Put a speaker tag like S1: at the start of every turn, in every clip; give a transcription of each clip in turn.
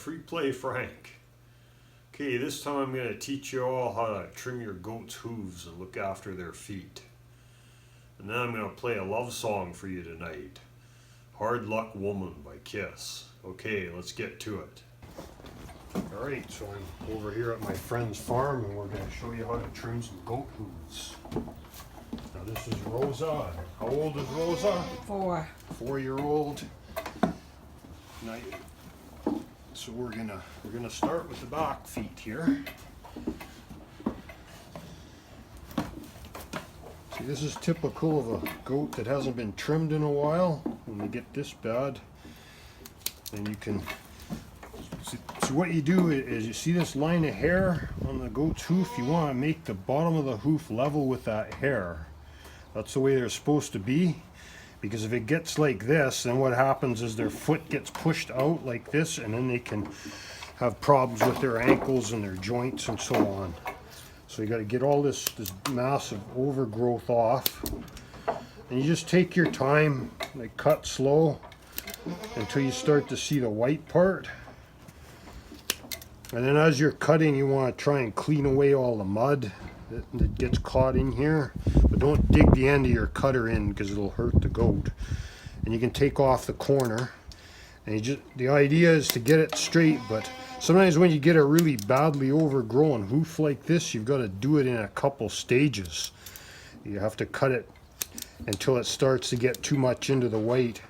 S1: Free Play Frank. Okay, this time I'm going to teach you all how to trim your goat's hooves and look after their feet. And then I'm going to play a love song for you tonight. Hard Luck Woman by Kiss. Okay, let's get to it. Alright, so I'm over here at my friend's farm and we're going to show you how to trim some goat hooves. Now this is Rosa. How old is Rosa?
S2: 4.
S1: 4-year-old. So we're gonna start with the back feet here. See, this is typical of a goat that hasn't been trimmed in a while. When they get this bad, then you can see what you do is you see this line of hair on the goat's hoof. You want to make the bottom of the hoof level with that hair. That's the way they're supposed to be. Because if it gets like this, then what happens is their foot gets pushed out like this, and then they can have problems with their ankles and their joints and so on. So you got to get all this massive overgrowth off. And you just take your time, like cut slow until you start to see the white part. And then as you're cutting, you want to try and clean away all the mud that gets caught in here, but don't dig the end of your cutter in because it'll hurt the goat. And you can take off the corner, and the idea is to get it straight, but sometimes when you get a really badly overgrown hoof like this, you've got to do it in a couple stages. You have to cut it until it starts to get too much into the white,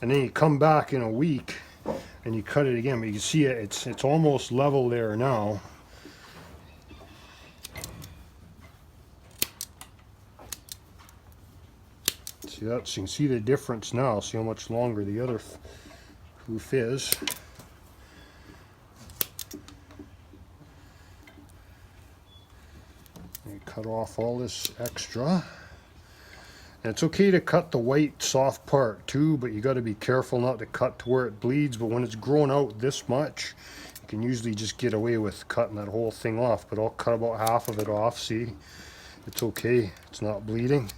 S1: and then you come back in a week and you cut it again. But you can see it's almost level there now. See that? So you can see the difference now. See how much longer the other hoof is. You cut off all this extra. And it's okay to cut the white soft part too, but you got to be careful not to cut to where it bleeds. But when it's grown out this much, you can usually just get away with cutting that whole thing off. But I'll cut about half of it off. See, it's okay. It's not bleeding.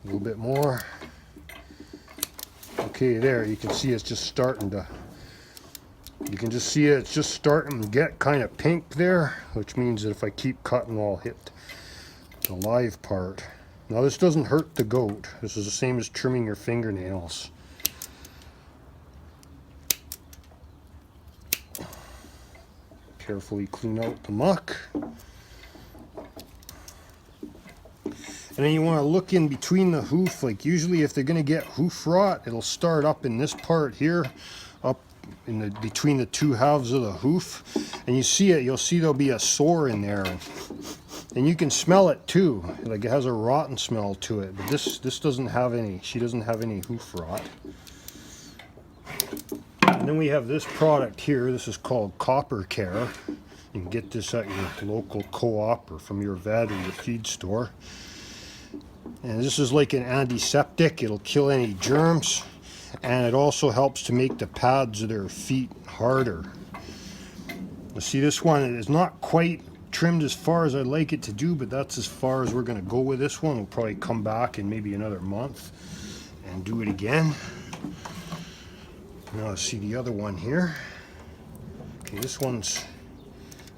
S1: A little bit more. Okay, there you can see it's just starting to, you can just see it's just starting to get kind of pink there, which means that if I keep cutting, I'll hit the live part. Now this doesn't hurt the goat. This is the same as trimming your fingernails. Carefully clean out the muck. And then you want to look in between the hoof. Like usually if they're going to get hoof rot, it'll start up in this part here, up in between the two halves of the hoof. And you see it, you'll see there'll be a sore in there. And you can smell it too. Like it has a rotten smell to it. But this doesn't have any, she doesn't have any hoof rot. And then we have this product here. This is called Copper Care. You can get this at your local co-op or from your vet or your feed store. And this is like an antiseptic. It'll kill any germs, and it also helps to make the pads of their feet harder. You see, this one is not quite trimmed as far as I'd like it to do, but that's as far as we're going to go with this one. We'll probably come back in maybe another month and do it again. Now see the other one here. Okay, this one's,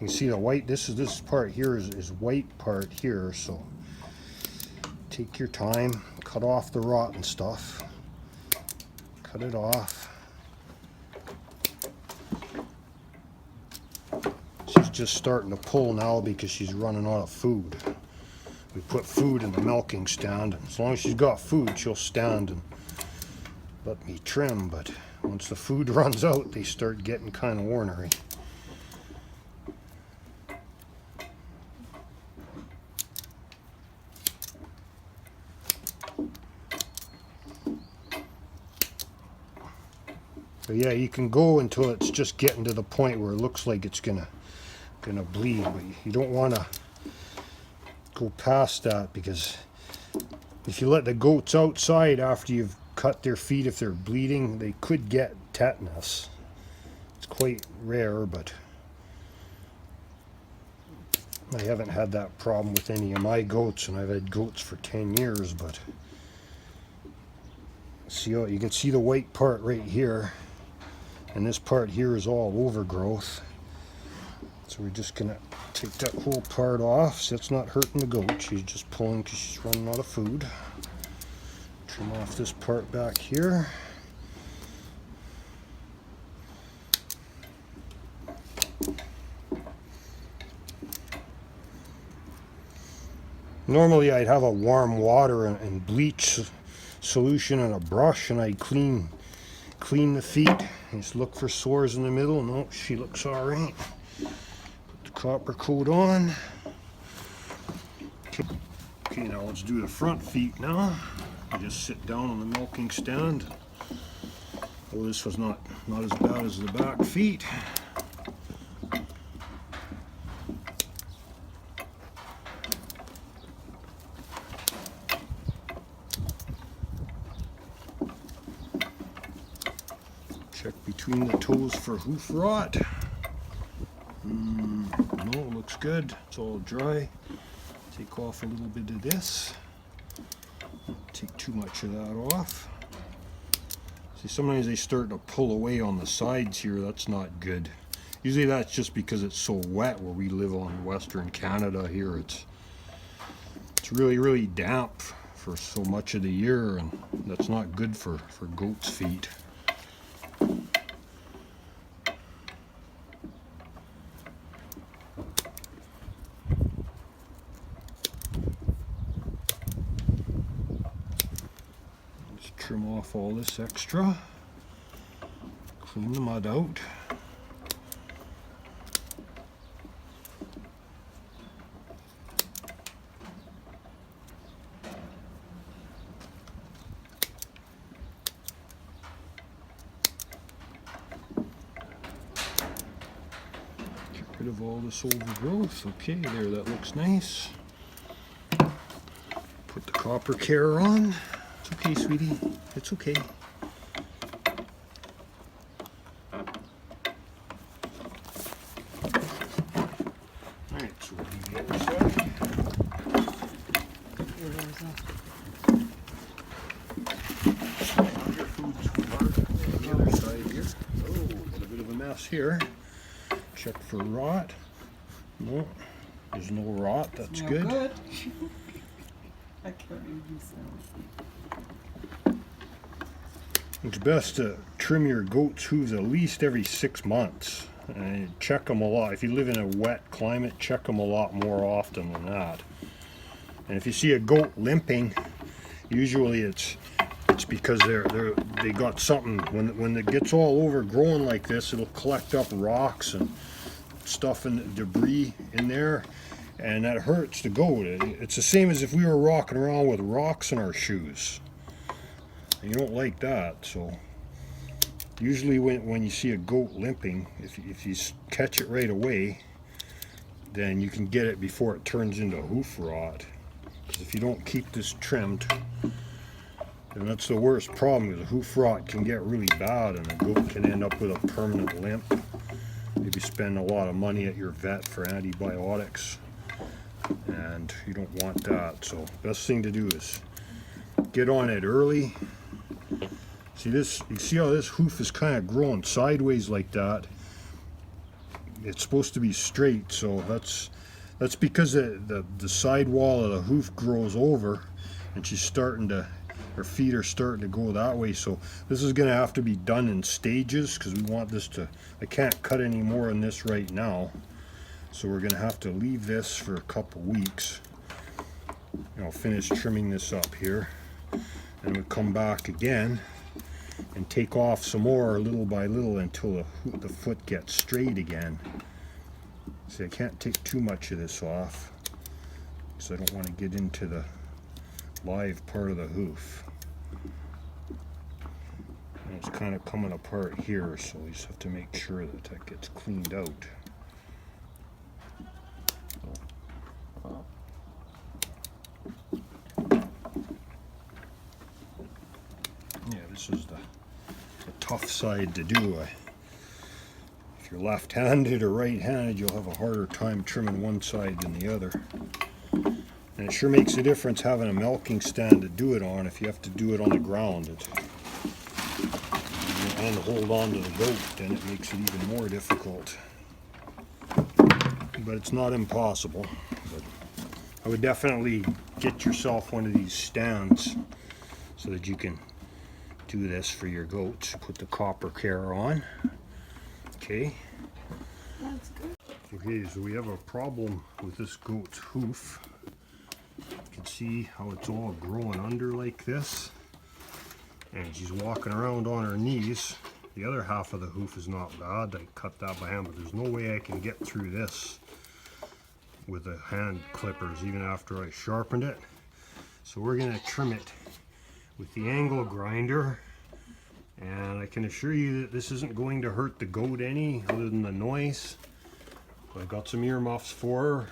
S1: you can see the white, this part here is white part here, so take your time, cut off the rotten stuff, cut it off. She's just starting to pull now because she's running out of food. We put food in the milking stand, and as long as she's got food, she'll stand and let me trim, but once the food runs out, they start getting kind of ornery. So yeah, you can go until it's just getting to the point where it looks like it's gonna bleed, but you don't want to go past that, because if you let the goats outside after you've cut their feet, if they're bleeding, they could get tetanus. It's quite rare, but I haven't had that problem with any of my goats, and I've had goats for 10 years, but see, you can see the white part right here. And this part here is all overgrowth. So we're just gonna take that whole part off. So it's not hurting the goat. She's just pulling because she's running out of food. Trim off this part back here. Normally I'd have a warm water and bleach solution and a brush, and I'd clean the feet. Just look for sores in the middle. No, she looks all right. Put the copper coat on. Okay, now let's do the front feet now. You just sit down on the milking stand. Oh, this was not as bad as the back feet. Check between the toes for hoof rot. No, it looks good. It's all dry. Take off a little bit of this. Don't take too much of that off. See, sometimes they start to pull away on the sides here. That's not good. Usually that's just because it's so wet where we live on Western Canada here. It's really damp for so much of the year, and that's not good for goats' feet. Just trim off all this extra, clean the mud out. Rid of all this overgrowth. Okay, there, that looks nice. Put the copper care on. It's okay, sweetie. It's okay. Alright, so we'll do the other side. Your food, sweetheart. The other side here. Oh, got a bit of a mess here. Check for rot. No, there's no rot. That's good.
S2: I can't even sound.
S1: It's best to trim your goat's hooves at least every 6 months. And check them a lot. If you live in a wet climate, check them a lot more often than that. And if you see a goat limping, usually it's because they got something. When it gets all overgrown like this, it'll collect up rocks and stuff and debris in there, and that hurts the goat. It's the same as if we were walking around with rocks in our shoes. And you don't like that. So usually when you see a goat limping, if you catch it right away, then you can get it before it turns into hoof rot. Because if you don't keep this trimmed, and that's the worst problem, because hoof rot can get really bad and the goat can end up with a permanent limp. Maybe spend a lot of money at your vet for antibiotics, and you don't want that. So best thing to do is get on it early. See this? You see how this hoof is kind of growing sideways like that? It's supposed to be straight, so that's because the side wall of the hoof grows over, and she's starting to, her feet are starting to go that way. So this is going to have to be done in stages, because we want this to, I can't cut any more in this right now, so we're going to have to leave this for a couple weeks. I'll finish trimming this up here, and we'll come back again and take off some more little by little until the foot gets straight again. See, I can't take too much of this off because I don't want to get into the live part of the hoof. And it's kind of coming apart here, so we just have to make sure that that gets cleaned out. Yeah, this is the tough side to do. If you're left-handed or right-handed, you'll have a harder time trimming one side than the other. And it sure makes a difference having a milking stand to do it on if you have to do it on the ground. and hold on to the goat, then it makes it even more difficult. But it's not impossible. But I would definitely get yourself one of these stands so that you can do this for your goats. Put the copper care on. Okay.
S2: That's good.
S1: Okay, so we have a problem with this goat's hoof. You can see how it's all growing under like this. And she's walking around on her knees. The other half of the hoof is not bad. I cut that by hand, but there's no way I can get through this with the hand clippers even after I sharpened it. So we're gonna trim it with the angle grinder. And I can assure you that this isn't going to hurt the goat any other than the noise. I got some earmuffs for her.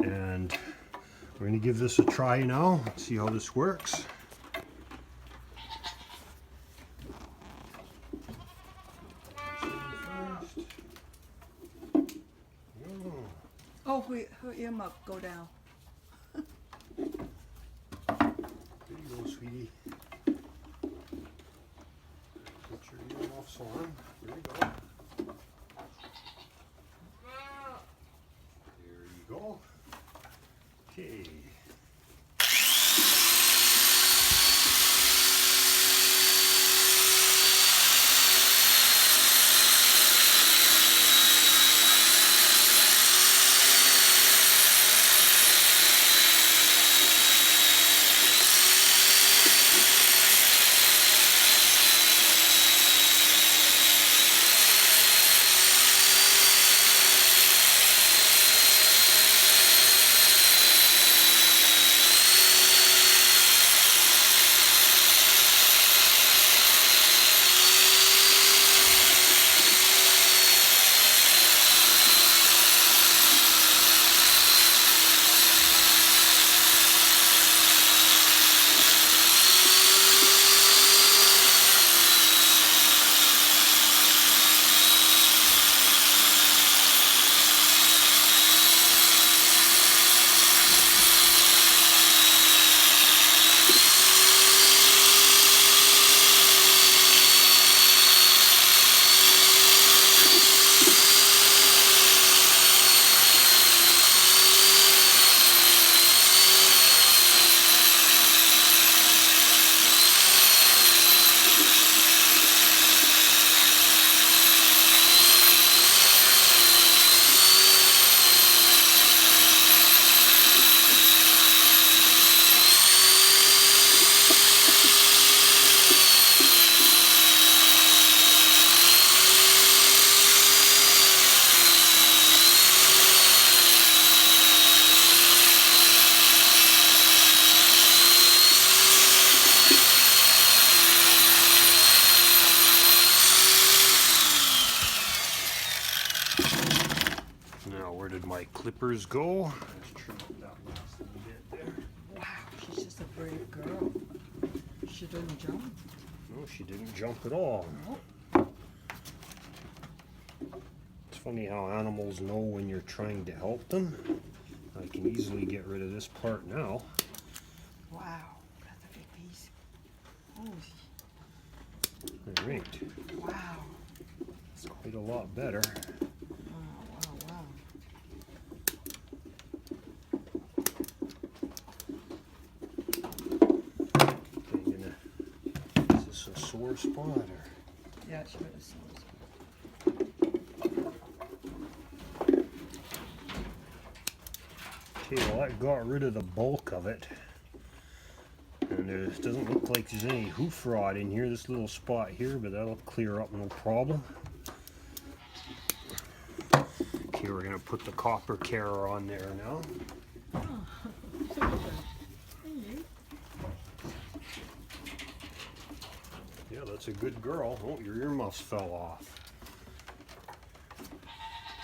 S1: And we're gonna give this a try now, see how this works.
S2: Oh, her earmuff go down.
S1: There you go, sweetie. Put your earmuffs on. There you go. There you go. Okay. Now, where did my clippers go? Let's trim up that last little bit there.
S2: Wow, she's just a brave girl. She didn't jump.
S1: No, she didn't jump at all.
S2: Nope.
S1: It's funny how animals know when you're trying to help them. I can easily get rid of this part now.
S2: Wow, that's a big piece. Holy.
S1: All right.
S2: Wow.
S1: It's quite a lot better.
S2: Wow, wow, wow.
S1: Is this a sore spot or?
S2: Yeah, she got a sore.
S1: Okay, well that got rid of the bulk of it. And there doesn't look like there's any hoof rot in here, this little spot here, but that'll clear up no problem. Okay, we're gonna put the copper care on there now. Yeah, that's a good girl. Oh, your earmuffs fell off.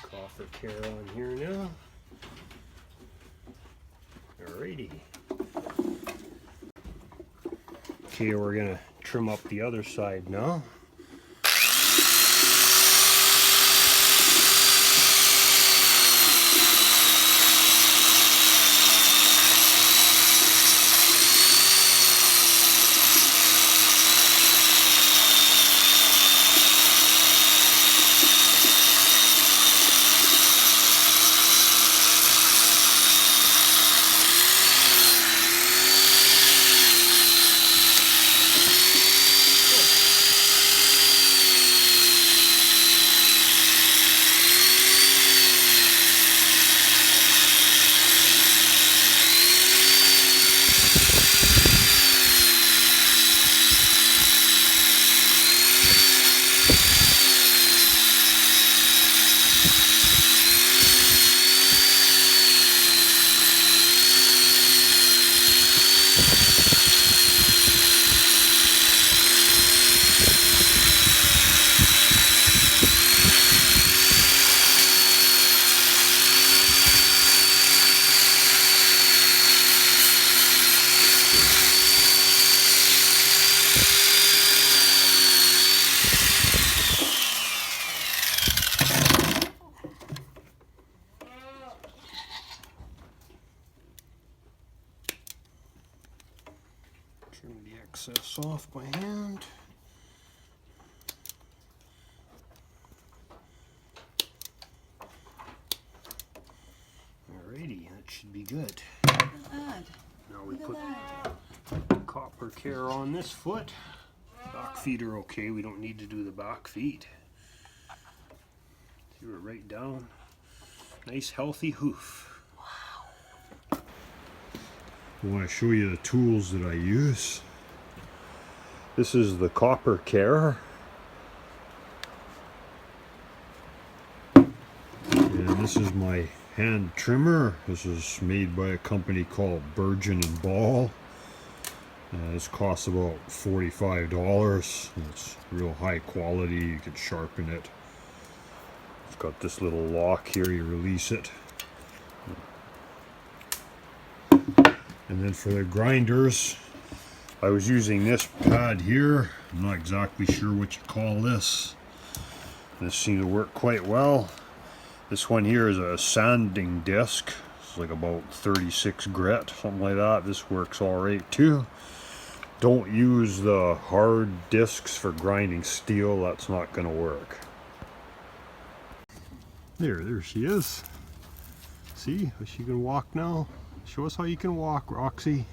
S1: Copper care on here now. Alrighty. Okay, we're gonna trim up the other side now. Trim the excess off by hand. Alrighty, that should be good.
S2: Look at that.
S1: Now we
S2: Look
S1: put
S2: at that.
S1: the copper care on this foot. Back feet are okay, we don't need to do the back feet. See, we're right down. Nice healthy hoof. Wow. I want to show you the tools that I use. This is the copper care. And this is my hand trimmer. This is made by a company called Burgeon and Ball. This costs about $45. It's real high quality. You can sharpen it. It's got this little lock here. You release it. And then for the grinders, I was using this pad here. I'm not exactly sure what you call this. This seemed to work quite well. This one here is a sanding disc. It's like about 36 grit, something like that. This works all right too. Don't use the hard discs for grinding steel. That's not going to work. There she is. See, she can walk now. Show us how you can walk, Roxy.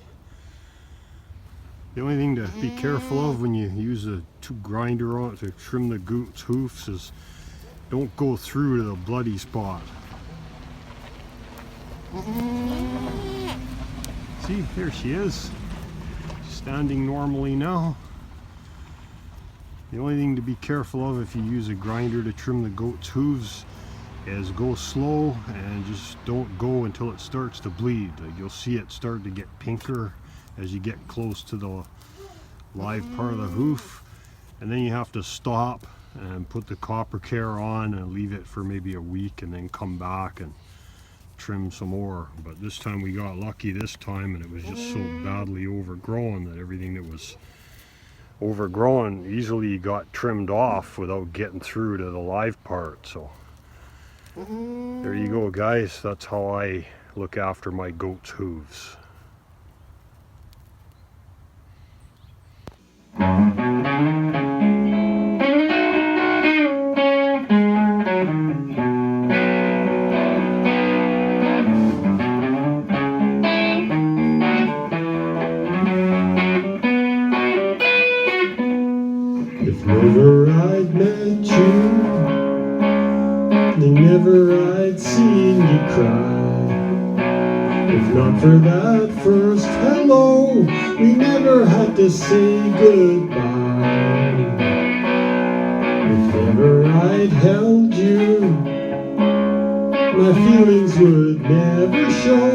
S1: The only thing to be careful of when you use a tube grinder on it to trim the goat's hoofs is don't go through to the bloody spot. See, there she is. Standing normally now. The only thing to be careful of if you use a grinder to trim the goat's hooves is go slow and just don't go until it starts to bleed. You'll see it start to get pinker as you get close to the live part of the hoof, and then you have to stop and put the copper care on and leave it for maybe a week and then come back and trim some more. But this time we got lucky this time, and it was just so badly overgrown that everything that was overgrown easily got trimmed off without getting through to the live part. So there you go, guys. That's how I look after my goat's hooves. If never I'd met you, then never I'd seen you cry. If not for that first hello, we never had to say goodbye. If never I'd held you, my feelings would never show.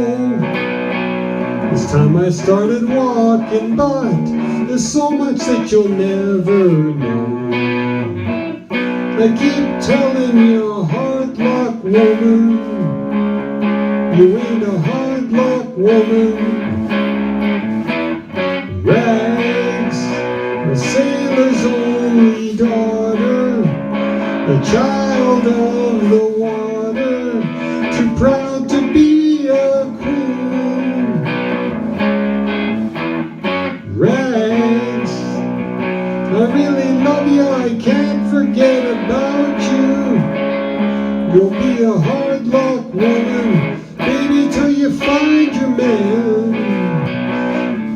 S1: This time I started walking, but there's so much that you'll never know. I keep telling you, hard luck woman, you ain't a hard luck woman. Rags, a sailor's only daughter, a child of the water, too proud to be a queen. Rags, I really love you, I can't forget about you. You'll be a hard luck woman, baby, till you find your man.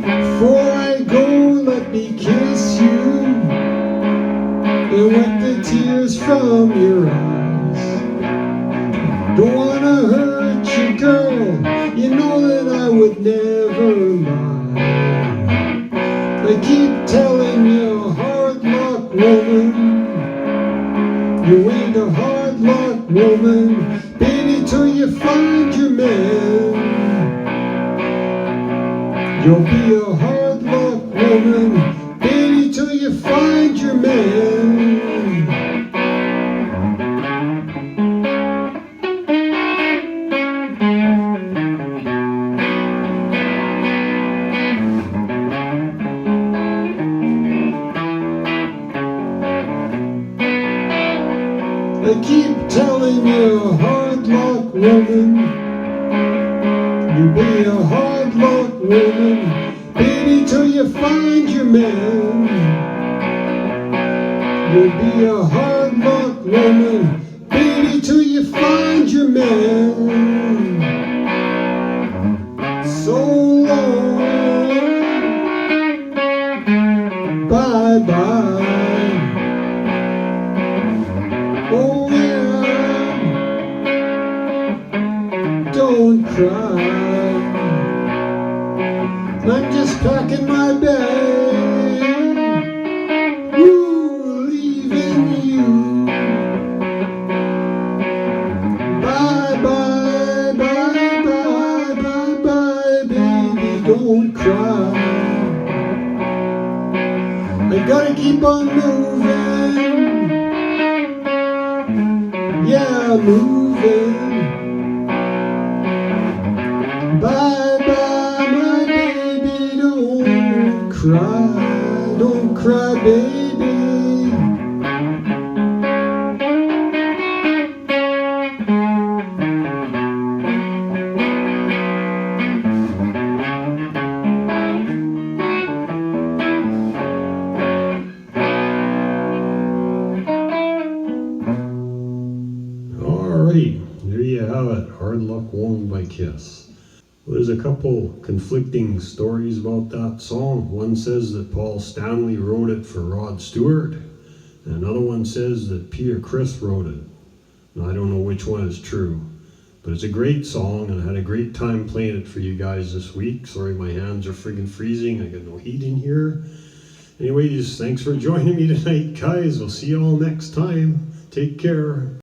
S1: Before I go, let me kiss you and wipe the tears from your eyes. Don't wanna hurt you, girl, you know that I would never lie. I keep telling you, hard luck woman, you ain't a hard luck woman, baby, till you find your man. You'll be a hard luck woman, baby, till you find your man. I keep telling you, hard luck woman, you be a hard luck woman,
S3: Baby, till you find your man, you'll be a hard luck woman. Baby, till you find your man. So long, bye bye. Oh yeah, don't cry. I'm just packing my bag, ooh, leaving you. Bye bye, bye bye, bye bye, baby, don't cry. I gotta keep on moving, yeah, moving. Bye bye, my baby, don't cry, baby. Alrighty, there you have it. Hard Luck Woman by Kiss. Well, there's a couple conflicting stories about that song. One says that Paul Stanley wrote it for Rod Stewart, and another one says that Peter Criss wrote it. Now, I don't know which one is true, but it's a great song, and I had a great time playing it for you guys this week. Sorry, my hands are friggin' freezing. I got no heat in here. Anyways, thanks for joining me tonight, guys. We'll see you all next time. Take care.